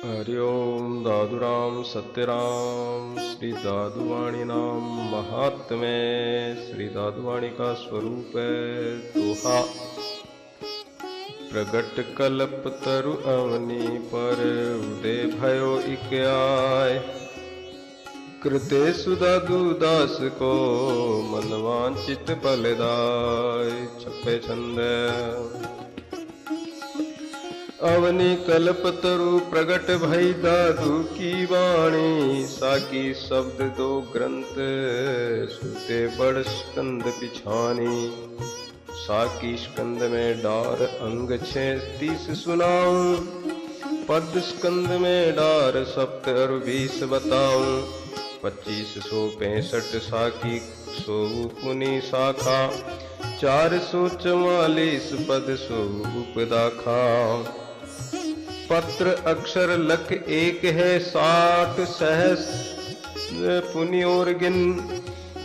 हरि ओम दादुराम सत्यराम श्री दादुवाणीनाम महात्म्य। श्री दादुवाणी का स्वरूप है दोहा। प्रगट कल्प तरु अवनी पर उदय भयो इक आय। कृते सुदादु दास को मनवांचित फलदाय। छप्पे छंद। अवनी कल्प तरु प्रगट भई दादू की वाणी। साकी शब्द दो ग्रंथ सुते बड़ स्कंद पिछानी। साकी स्कंद में डार अंग 36 सुनाऊं। पद स्कंद में डार सप्त और 20 बताऊं। 2565 साकी 100 पुनि शाखा। 444 पद 100 उपदाखा। पत्र अक्षर लख एक है 60 सहस्र पुनि और गिन।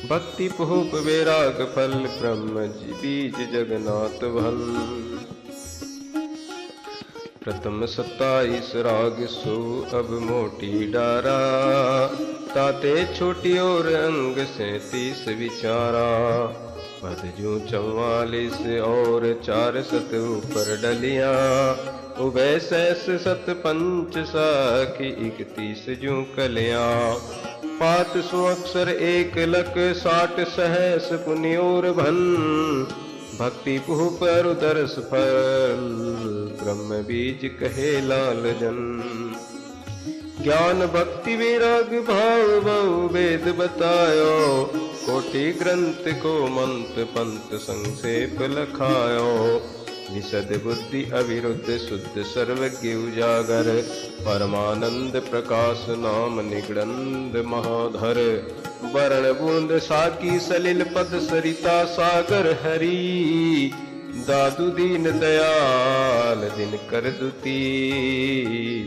भक्ति पुहुप वैराग फल ब्रह्म बीज जगन्नाथ भन। प्रथम 27 राग 100 अब मोटी डारा। ताते छोटी और अंग 37 विचारा। पद जो 44 और 4 शत ऊपर डलिया। उभय सहस सत पंच साखी 31 जू कलिया। 500 अक्षर 1 लख 60 सहस पुनि और भन। भक्ति पुह पर उदरस फल ब्रह्म बीज कहे लाल जन। ज्ञान भक्ति वैराग भाव बहु वेद बतायो। कोटि ग्रंथ को मंत्र पंत संक्षेप लखायो। विशद बुद्धि अविरुद्ध शुद्ध सर्वज्ञ उजागर। परमानंद प्रकाश नाम निगड़ंद महाधर। वर्ण बूंद साकी सलिल पद सरिता सागर हरि। दादू दीन दयाल दिन कर दुती।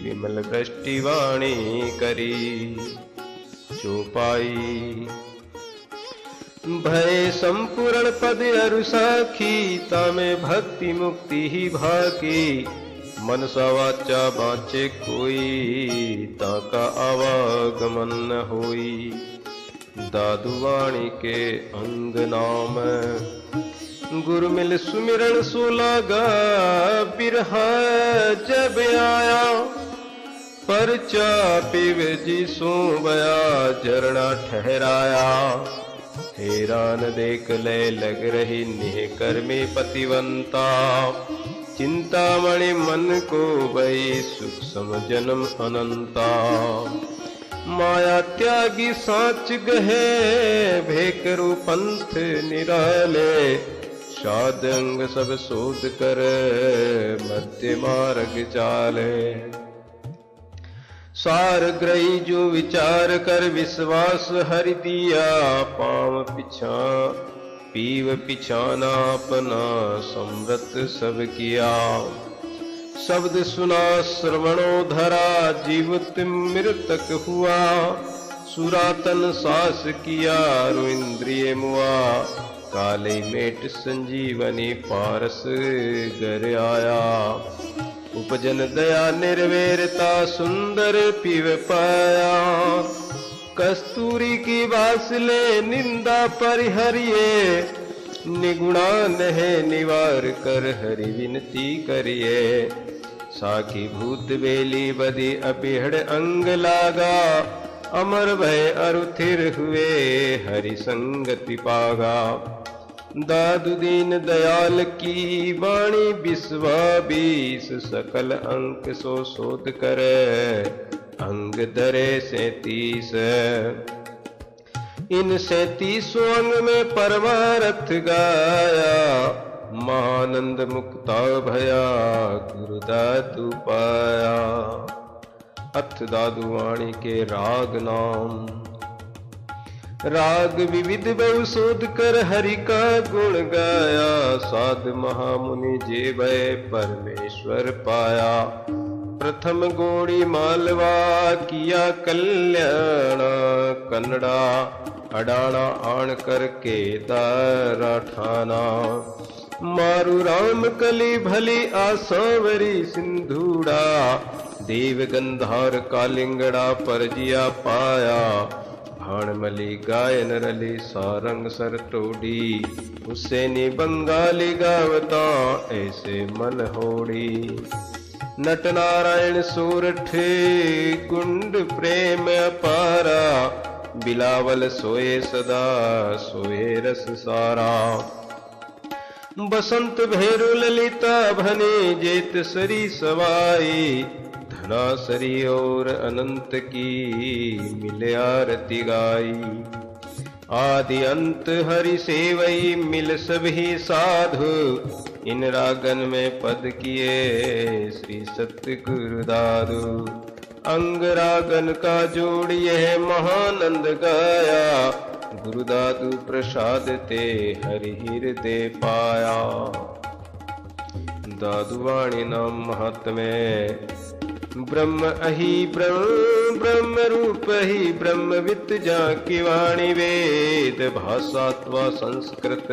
विमल दृष्टि वाणी करी चौपाई। भय संपूर्ण पद अरु साखी। तामे भक्ति मुक्ति ही भाकी। मनसा वाचा बाँचे कोई। ताका आवागमन न होई। दादुवाणी के अंग नाम। गुरु मिल सुमिरन सो लागा। बिरहा जब आया। परचा पिव जी सो बया झरना ठहराया। हैरान देख ले लग रही निह कर्मी पतिवंता। चिंतामणि मन को भई सुख सम जन्म अनंता। माया त्यागी साच गहे भेकरु पंथ निराले। साध अंग सब शोध कर मध्य मार्ग चाले। सार ग्रही जो विचार कर विश्वास हरि दिया। पाँव पिछा पीव पिछाना अपना समृत सब किया। शब्द सुना श्रवणो धरा जीवित मृतक हुआ। सुरातन सास किया रु इंद्रिय मुआ। काले मेट संजीवनी पारस घर आया। उपजन दया निर्वेरता सुंदर पीव पाया। कस्तूरी की बास ले निंदा परिहरिये। निगुणा नहे निवार कर हरि विनती करिए। साखी भूत बेली बदी अपिहड़ अंग लागा। अमर भय अरुथिर हुए हरि संगति पागा। दादू दीन दयाल की वाणी 20 सकल अंक सो शोध करे। अंग धरे 37। इन 37 अंग में परमारथ गाया। महानंद मुक्ता भया गुरु दादू पाया। अथ दादुवाणी के राग नाम। राग विविध बहु शोध कर हरि का गुण गाया। साध महामुनि जे भय परमेश्वर पाया। प्रथम गोड़ी मालवा किया कल्याण। कन्नड़ा अडाना आण कर के दारा ठाना। मारू राम कली भली आसावरी सिंधुड़ा। देव गंधार कालिंगड़ा परजिया पाया, भाणमली गायन रली सारंग सर टोडी, हुसैनी बंगाली गावता ऐसे मन होड़ी। नटनारायण सूरठ गुंड प्रेम अपारा, बिलावल सोए सदा सोए रस सारा। बसंत भैरु ललिता भने जेत सरी सवाई, धनासरी और अनंत की मिल आरती गाई। आदि अंत हरि सेवई मिल सभी साधु, इन रागन में पद किए श्री सतगुरु दादू। अंग रागन का जोड़ यह महानंद गाया, गुरु दादू प्रसाद ते हरि हृदय पाया। दादू वाणी नाम महात्म्य, ब्रह्म अहि ब्रह्म ब्रह्म रूप ही ब्रह्मविद जाकी वाणी, वेद भाषात्वा संस्कृत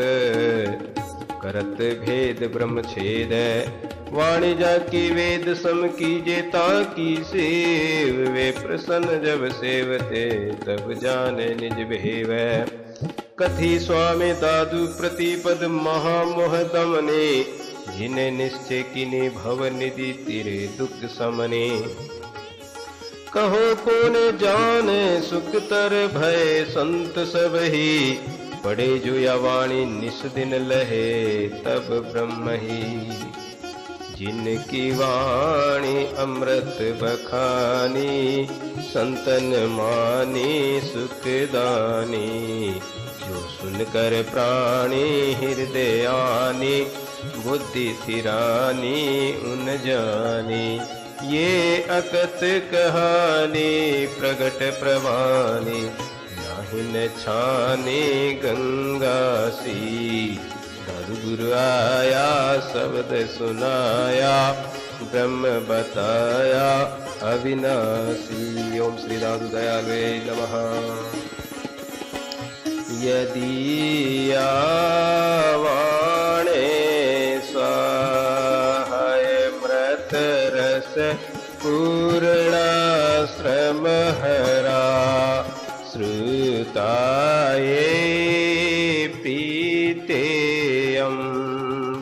करत भेद ब्रह्म छेद। वाणी जाकी वेद सम कीजे ताकी सेव, वे प्रसन्न जब सेवते तब जाने निज भेव। कथी स्वामी दादू प्रतिपद महामोह दमने, जिन्हें निश्चय किने भव निधि तेरे दुख समने। कहो कोने जाने सुख तर भय संत सब ही, पढ़े जो या वाणी निस दिन लहे तब ब्रह्म ही। जिनकी वाणी अमृत बखानी, संतन मानी सुखदानी। जो सुनकर प्राणी हृदय आनी, बुद्धि थिरानी उन जानी। ये अकथ कहानी प्रगट प्रवानी, नाहिन छाने गंगा सी। दादू गुरु आया शब्द सुनाया, ब्रह्म बताया अविनाशी। ओम श्री दादू दयालवे नमः। यदि आवाणे सहाय मृत रस पूर्णाश्रम हरा, श्रुताये पीतेयं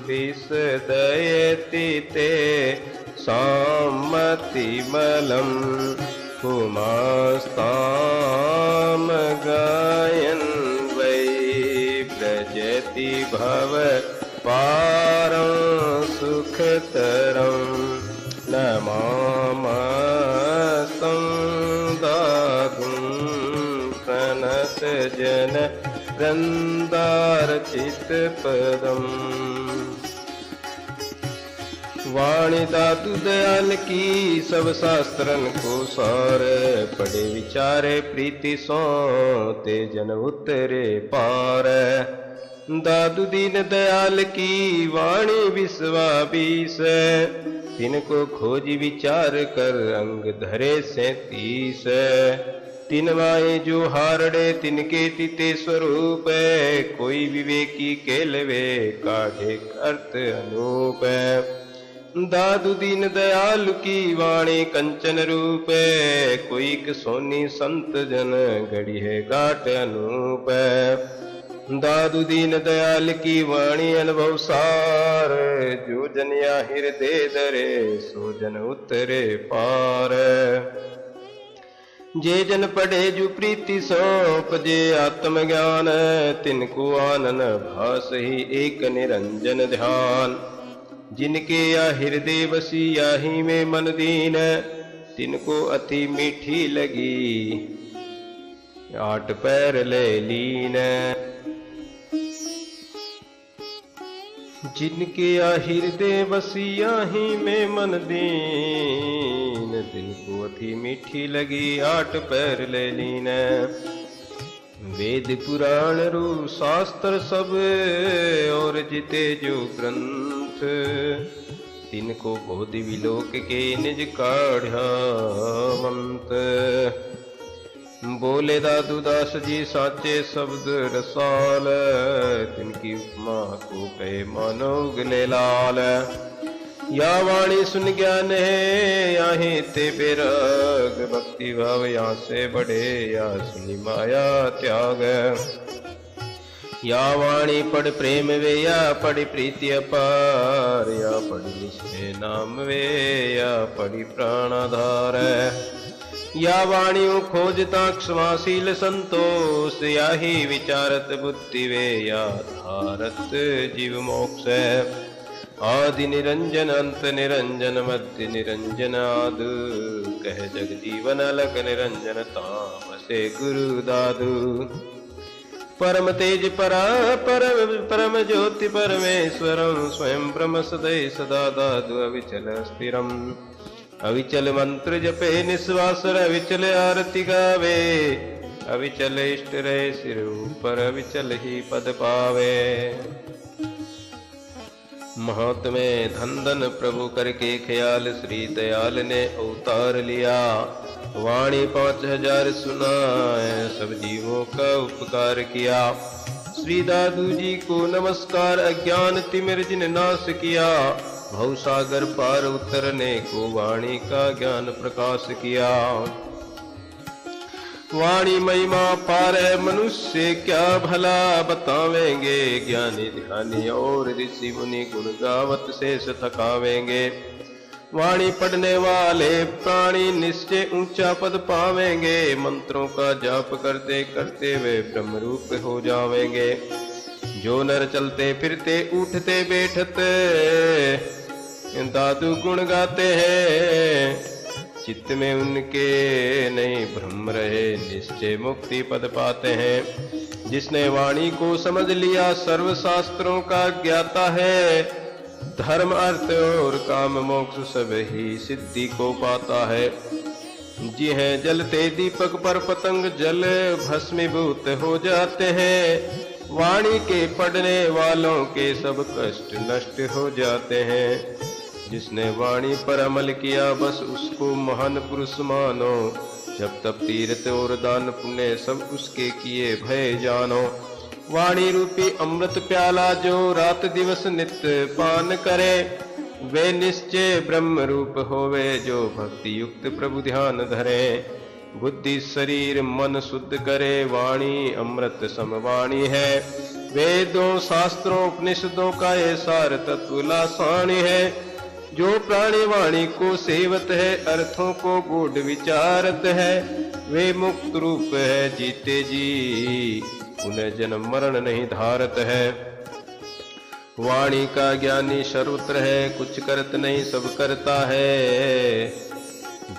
विसदयति ते सामतिमलं। पुमास्ताम गायन् वै व्रजति भव पारं सुखतरं। नमामस्तं दादुं प्रणत जन वृंदार्चित पदम्। वाणी दादू दयाल की सब शास्त्रन को सार, पढ़े विचारे प्रीति सो ते जन उतरे पार। दादू दीन दयाल की वाणी विश्वा बीस, तिनको खोजी विचार कर अंग धरे 37। तिन माए जो हारड़े तिनके तिते स्वरूप, कोई विवेकी केलवे काढ़े अर्थ अनूप। दादू दीन दयाल की वाणी कंचन रूप, कोई सोनी संत जन गढ़ी है गाट अनूप। दादू दीन दयाल की वाणी अनुभव सार, जो जन या हृदय धरे सो जन उतरे पार। जे जन पढ़े जो प्रीति सौंप जे आत्म ज्ञान, तिनको आनन भास ही एक निरंजन ध्यान। जिनके या हृदय बसी याही में मन दीन, तिनको अति मीठी लगी 8 पैर ले लीन। जिनके या हृदय बसी याही में मन दीन, तिनको अति मीठी लगी 8 पैर ले लीन। वेद पुराण रु शास्त्र सब और जिते जो ग्रंथ, तिनको बोधि विलोक के निज काढ़ा मंत। बोले दादू दास जी साचे शब्द रसाल, तिनकी उपमा को कहे मानो गले लाल। या वाणी सुन ज्ञान है याहि ते बेराग, भक्ति भाव यहाँ से बढ़े या सुनी माया त्याग। या वाणी पढ़ प्रेम वे या पढ़ी प्रीति अपार, या पढ़ी निश्चय नाम वे या पढ़ी प्राणाधार। या वाणियों खोजता क्षमाशील संतोष, या ही विचारत बुद्धि वे या धारत जीव मोक्ष। आदि निरंजन अंत निरंजन मध्य निरंजन आद, कह जग जीवन अलग निरंजन तामसे गुरु दादु। परम तेज परा परम ज्योति परमेश्वरम, स्वयं ब्रह्म सदै सदा दादु अविचल स्थिरम। अविचल मंत्र जपे निस्वासर, अविचल आरती गावे, अविचल इष्ट रहे सिर ऊपर, अविचल ही पद पावे। महात्मे धन धन प्रभु करके ख्याल, श्री दयाल ने अवतार लिया। वाणी 5000 सुनाए, सब जीवों का उपकार किया। श्री दादू जी को नमस्कार, अज्ञान तिमिर जिन नाश किया। भवसागर पार उतरने को वाणी का ज्ञान प्रकाश किया। वाणी महिमा पार है मनुष्य क्या भला बतावेंगे, ज्ञानी ध्यानी और ऋषि मुनि गुण गावत शेष थकावेंगे। वाणी पढ़ने वाले प्राणी निश्चय ऊंचा पद पावेंगे, मंत्रों का जाप करते करते वे ब्रह्म रूप हो जावेंगे। जो नर चलते फिरते उठते बैठते दादू गुण गाते हैं, चित्त में उनके नहीं भ्रम रहे, निश्चय मुक्ति पद पाते हैं। जिसने वाणी को समझ लिया सर्व शास्त्रों का ज्ञाता है, धर्म अर्थ और काम मोक्ष सब ही सिद्धि को पाता है। जी हैं जलते दीपक पर पतंग जल भस्मीभूत हो जाते हैं, वाणी के पढ़ने वालों के सब कष्ट नष्ट हो जाते हैं। जिसने वाणी पर अमल किया बस उसको महान पुरुष मानो, जब तब तीर्थ और दान पुण्य सब उसके किए भय जानो। वाणी रूपी अमृत प्याला जो रात दिवस नित्य पान करे, वे निश्चय ब्रह्म रूप होवे जो भक्ति युक्त प्रभु ध्यान धरे। बुद्धि शरीर मन शुद्ध करे, वाणी अमृत समवाणी है। वेदों शास्त्रों उपनिषदों का ये सार तत्व लासानी है। जो प्राणी वाणी को सेवत है, अर्थों को गूढ़ विचारत है, वे मुक्त रूप है जीते जी, उन्हें जन्म मरण नहीं धारत है। वाणी का ज्ञानी सर्वत्र है, कुछ करत नहीं सब करता है।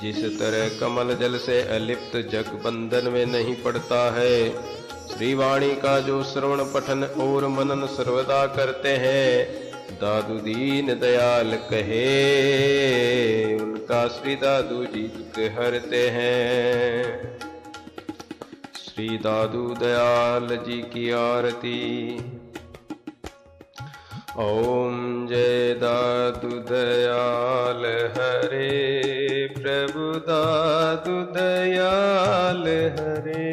जिस तरह कमल जल से अलिप्त जग बंधन में नहीं पड़ता है, श्री वाणी का जो श्रवण पठन और मनन सर्वदा करते हैं, दादू दीन दयाल कहे, उनका श्री दादू जी दुख हरते हैं। श्री दादू दयाल जी की आरती। ओम जय दादू दयाल हरे, प्रभु दादू दयाल हरे।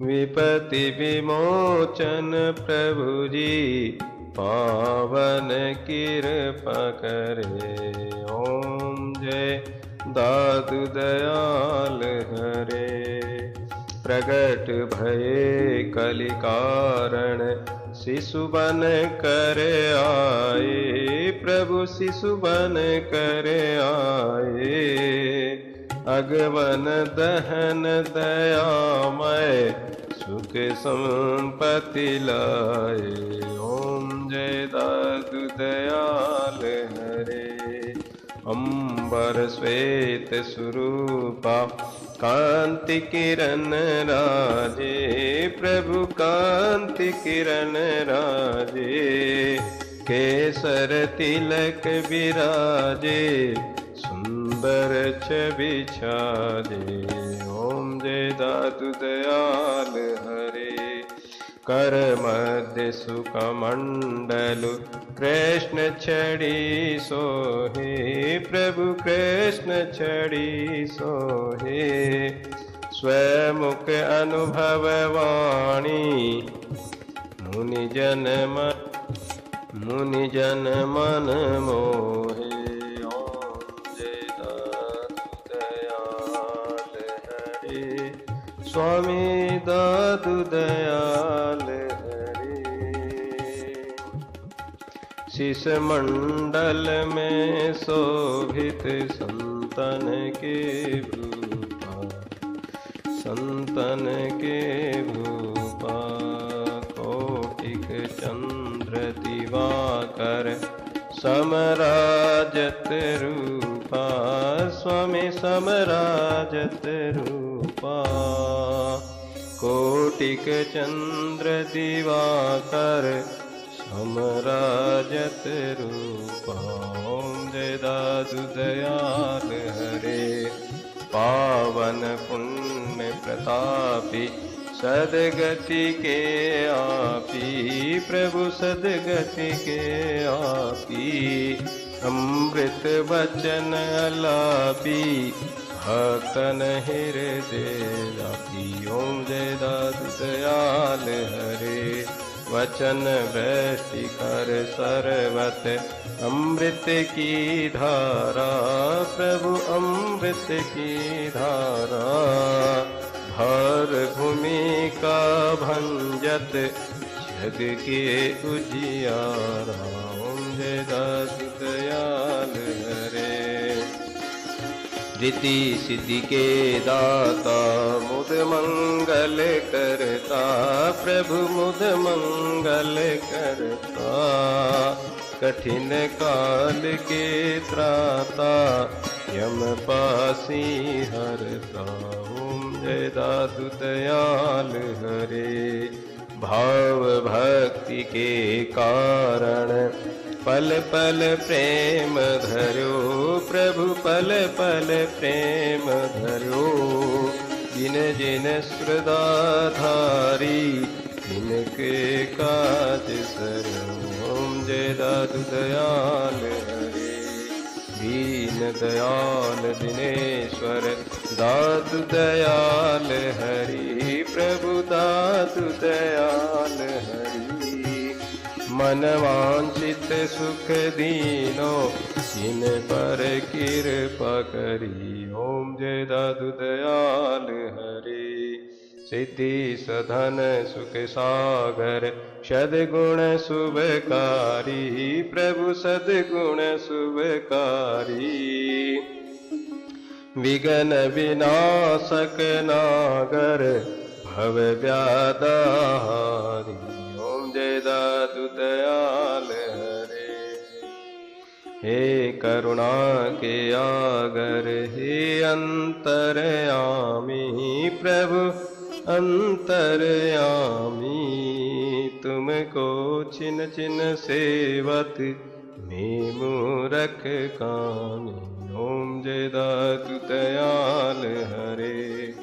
विपत्ति विमोचन प्रभु जी, पावन कृपा करे। ओम जय दादू दयाल हरे। प्रगट भये कलि कारण, शिशु बन कर आए, प्रभु शिशु बन कर आए। अगवन दहन दयामय, सुख संपत्ति लाए। ओम जय दादू दयाल हरे। अंबर श्वेत स्वरूपा, कांति किरण राजे, प्रभु कांति किरण राजे। केसर तिलक विराजे, सुंदर छवि छाजे। ओम जय दादू दयाल हरे। कर मध्य सुखमंडलु, कृष्ण छड़ी सोहे, प्रभु कृष्ण छड़ी सोहे। स्वमुख अनुभव वाणी, मुनि जन मुनि जन मन मोहे। ओम जय दादु दयाल हरे, स्वामी दादु दयाल हरे। शीश मंडल में शोभित संतन के भूपा, संतन के भूपा। कोटिक चंद्र दिवाकर समराजत रूपा, स्वामी समराजत रूपा। कोटिक चंद्र दिवाकर समराजत रूपा। ओम जय दादु दयाल हरे, पावन पुण्य प्रतापी सदगति के आपी, प्रभु सदगति के आपी। अमृत वचन अलापी, भक्तन हृदय लापी। ओम जय दादु दयाल हरे, वचन वृष्टि कर सर्वत अमृत की धारा, प्रभु अमृत की धारा। भर भूमि का भंजत जग के उजियारा। ओम जय दादु दयाल हरे, रिद्धि सिद्धि के दाता मुद मंगल करता, प्रभु मुद मंगल करता। कठिन काल के त्राता यम पासी हरता। ओम जय दादु दयाल हरे, भाव भक्ति के कारण पल पल प्रेम धरो, प्रभु पल पल प्रेम धरो। जिन जिन श्रद्धाधारी तिनके काज सरो। ओम जय दादु दयाल हरे, दीन दयाल दिनेश्वर दादु दयाल हरि, प्रभु दादु दयाल हरि। मन वांछित सुख दीनो, जिन पर कृपा करी। ओम जय दादु दयाल हरे, सिद्धि सधन सुख सागर सद्गुण शुभकारी, प्रभु सद्गुण शुभकारी। विघ्न विनाशक नागर भव व्याधारी। ओम जय दादु दयाल हरे, हे करुणा के आगर हे अंतरयामी, प्रभु अंतरयामी। तुमको छिन छिन सेवत में मूरख कामी। ओम जय दादु दयाल हरे,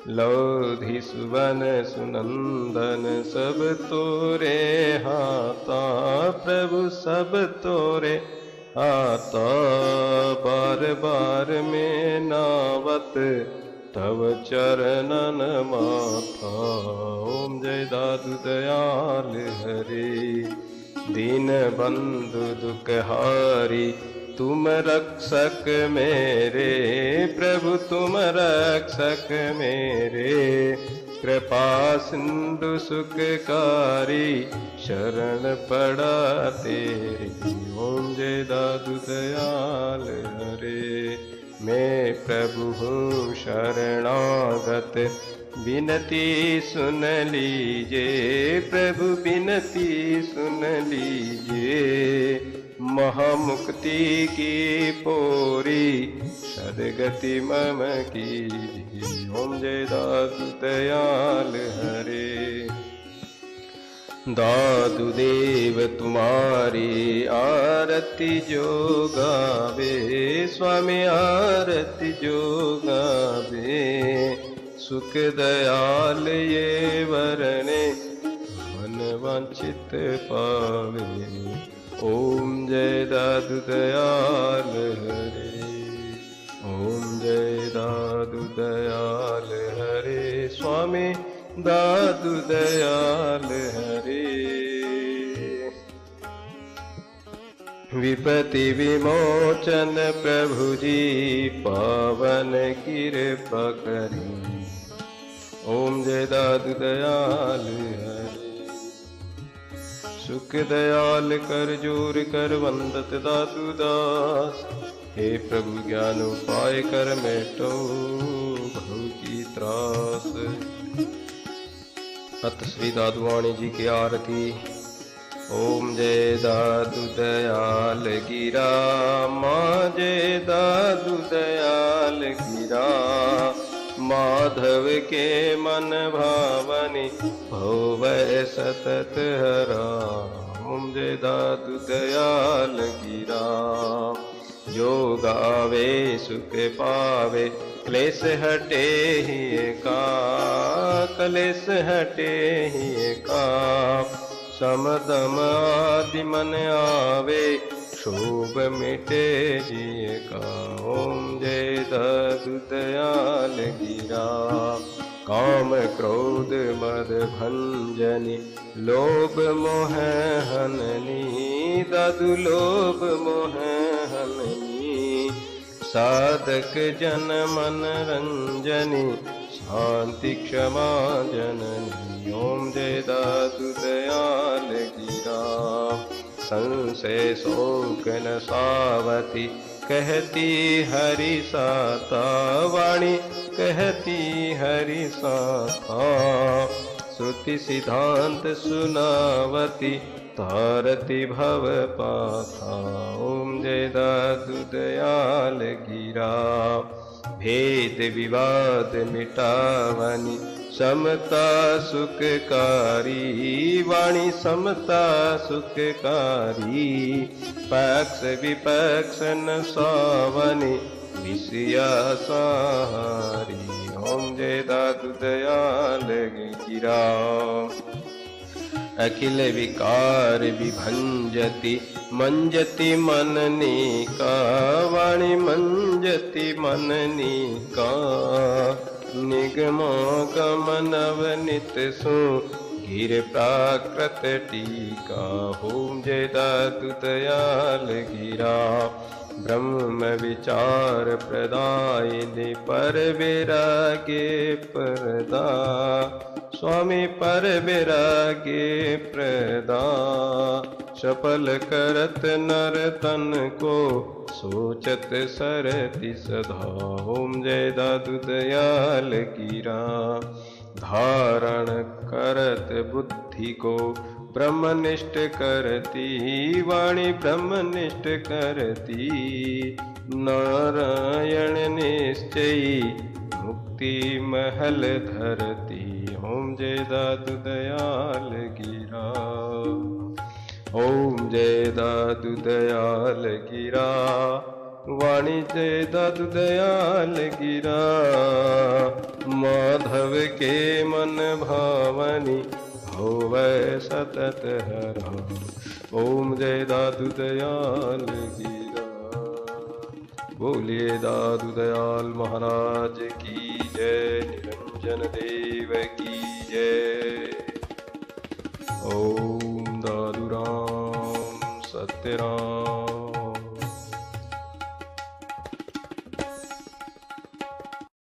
लौधि सुवन सुनंदन सब तोरे हाथा, प्रभु सब तोरे हाथा। बार बार में नावत तव चरणन माथा। ओम जय दादु दयाल हरे, दीन बंधु दुखहारी तुम रक्षक मेरे, प्रभु तुम रक्षक मेरे। कृपा सिंधु सुखकारी शरण पड़ा तेरी। ओम जय दादु दयाल हरे, मैं प्रभु हूँ शरणागत, बिनती सुन लीजिए, प्रभु बिनती सुन लीजिए। महामुक्ति की पोरी सदगति मम कीजिए। ओम जय दादु दयाल हरे, दादु देव तुम्हारी आरती जो गावे, स्वामी आरती जो गावे। सुख दयाल ये वरने मन वांछित पावे। ओम जय दादु दयाल हरे, ओम जय दादु दयाल हरे, स्वामी दादु दयाल हरे। विपति विमोचन प्रभु जी पावन कृपा करी। ओम जय दादू दयाल हरे। सुख दयाल कर जोर कर वंदत दादू दास। हे प्रभु ज्ञान उपाय कर मेटो भव की त्रास। अत श्री दादुवाणी जी की आरती। ओम जय दादू दयाल गिरा माँ जय दादू दयाल गिरा। माधव के मन भावनी भवै सतत हरा। ओम जय दादू दयाल गिरा। जो गावे सुख पावे क्लेश हटे ही का। क्लेश हटे ही का। समदम आदि मन आवे क्षोभ मिटे जिय का। ओम जय दादू दयाल गिरा। काम क्रोध मद भंजनी लोभ मोह हननी। दादू लोभ मोह हननी। साधक जन मन रंजनी शांति क्षमा जननी। ओम जय दादू दयाल गिरा। संशय शोक न सावती कहती हरि साता। वाणी कहती हरि साता। श्रुति सिद्धांत सुनावती तारति भव पाथा। ओम जय दादू दयाल गिरा। भेद विवाद मिटावनी समता सुखकारी। वाणी समता सुखकारी। पक्ष विपक्ष न सावनी विषया सहारी। ओम जय दादू दयाल गिरा। अखिल विकार विभंजति मंजति मननी का। वाणी मंजति मननी का। निगमो गमनवनित सु गिर प्राकृत टीका। ओम जय दादू दयाल गिरा। ब्रह्म विचार प्रदायिनी पर विरागे प्रदा। स्वामी पर विरागे प्रदा। सफल करत नर तन को सोचत सरति सदा। ओम जय दादू दयाल गिरा। धारण करत बुद्धि को ब्रह्मनिष्ठ करती। वाणी ब्रह्मनिष्ठ करती। नारायण निश्चयी मुक्ति महल धरती। ओम जय दादू दयाल गिरा। ओम जय दादू दयाल गिरा। वाणी जय दादू दयाल गिरा। माधव के मन भावनी होवै सतत हरा। ओम जय दादू दयाल गिरा। बोलिए दादू दयाल महाराज की जय। निरंजन देव की जय। ओम दादू राम सत्य राम।